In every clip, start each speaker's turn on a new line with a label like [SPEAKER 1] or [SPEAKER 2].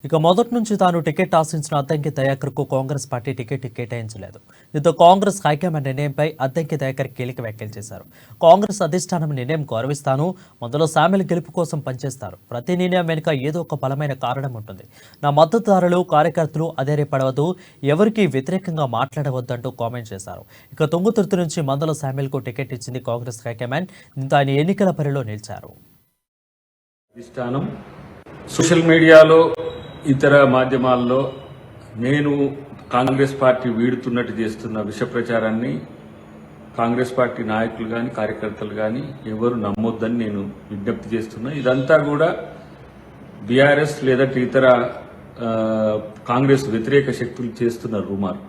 [SPEAKER 1] ఇక మొదటి నుంచి తాను టికెట్ ఆశించిన అద్దంకి దయాకర్కు కాంగ్రెస్ పార్టీ టికెట్ కేటాయించలేదు. దీంతో కాంగ్రెస్ హైకమాండ్ నిర్ణయంపై అద్దంకి దయాకర్ కీలక వ్యాఖ్యలు చేశారు. కాంగ్రెస్ అధిష్టానం నిర్ణయం గౌరవిస్తాను, మొదలు సామెల గెలుపు కోసం పనిచేస్తారు. ప్రతి నిర్ణయం వెనుక ఏదో ఒక బలమైన కారణం ఉంటుంది. నా మద్దతుదారులు, కార్యకర్తలు అధైర్యపడవద్దు, ఎవరికి వ్యతిరేకంగా మాట్లాడవద్దంటూ కామెంట్ చేశారు. ఇక తుంగతుర్తి నుంచి మందల సామెల్కు టికెట్ ఇచ్చింది కాంగ్రెస్ హైకమాండ్. దీంతో ఆయన ఎన్నికల బరిలో నిలిచారు.
[SPEAKER 2] సోషల్ మీడియాలో ఇతర మాధ్యమాల్లో నేను కాంగ్రెస్ పార్టీ వీడుతున్నట్టు చేస్తున్న విష ప్రచారాన్ని కాంగ్రెస్ పార్టీ నాయకులు కానీ కార్యకర్తలు కానీ ఎవరు నమ్మొద్దని నేను విజ్ఞప్తి చేస్తున్నా. ఇదంతా కూడా బీఆర్ఎస్ లేదా ఇతర కాంగ్రెస్ వ్యతిరేక శక్తులు చేస్తున్న రూమర్.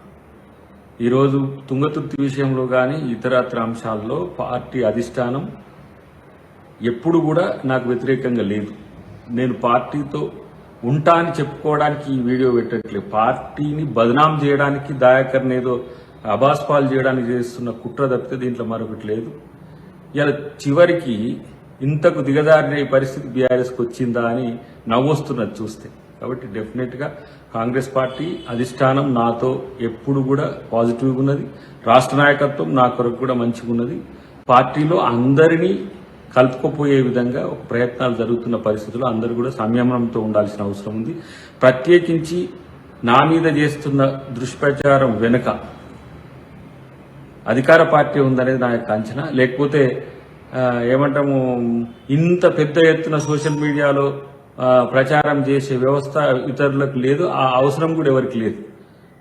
[SPEAKER 2] ఈరోజు తుంగతుర్తి విషయంలో కానీ ఇతరత్ర అంశాల్లో పార్టీ అధిష్టానం ఎప్పుడు కూడా నాకు వ్యతిరేకంగా లేదు. నేను పార్టీతో ఉంటా అని చెప్పుకోవడానికి ఈ వీడియో పెట్టట్లేదు. పార్టీని బదనాం చేయడానికి, దయాకర్ని ఏదో అబాస్పాలు చేయడానికి చేస్తున్న కుట్ర తప్పితే దీంట్లో మరొకటి లేదు. ఇలా చివరికి ఇంతకు దిగజారిన పరిస్థితి బీఆర్ఎస్కి వచ్చిందా అని నవ్వొస్తున్నది చూస్తే. కాబట్టి డెఫినెట్గా కాంగ్రెస్ పార్టీ అధిష్టానం నాతో ఎప్పుడు కూడా పాజిటివ్గా ఉన్నది. రాష్ట్ర నాయకత్వం నా కొరకు కూడా మంచిగా ఉన్నది. పార్టీలో అందరినీ కలుపుకోపోయే విధంగా ఒక ప్రయత్నాలు జరుగుతున్న పరిస్థితుల్లో అందరూ కూడా సంయమనంతో ఉండాల్సిన అవసరం ఉంది. ప్రత్యేకించి నా మీద చేస్తున్న దుష్ప్రచారం వెనుక అధికార పార్టీ ఉందనేది నా యొక్క అంచనా. లేకపోతే ఏమంటాము, ఇంత పెద్ద ఎత్తున సోషల్ మీడియాలో ప్రచారం చేసే వ్యవస్థ ఇతరులకు లేదు, ఆ అవసరం కూడా ఎవరికి లేదు.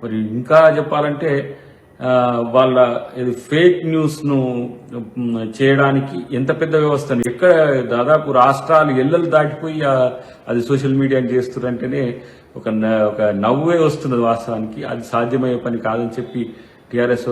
[SPEAKER 2] మరి ఇంకా చెప్పాలంటే వాళ్ళ ఫేక్ న్యూస్ ను చేయడానికి ఎంత పెద్ద వ్యవస్థను ఎక్కడ దాదాపు రాష్ట్రాలు ఎల్లలు దాటిపోయి అది సోషల్ మీడియాని చేస్తున్నారంటేనే ఒక నవ్వే వస్తున్నది వాస్తవానికి. అది సాధ్యమయ్యే పని కాదని చెప్పి టీఆర్ఎస్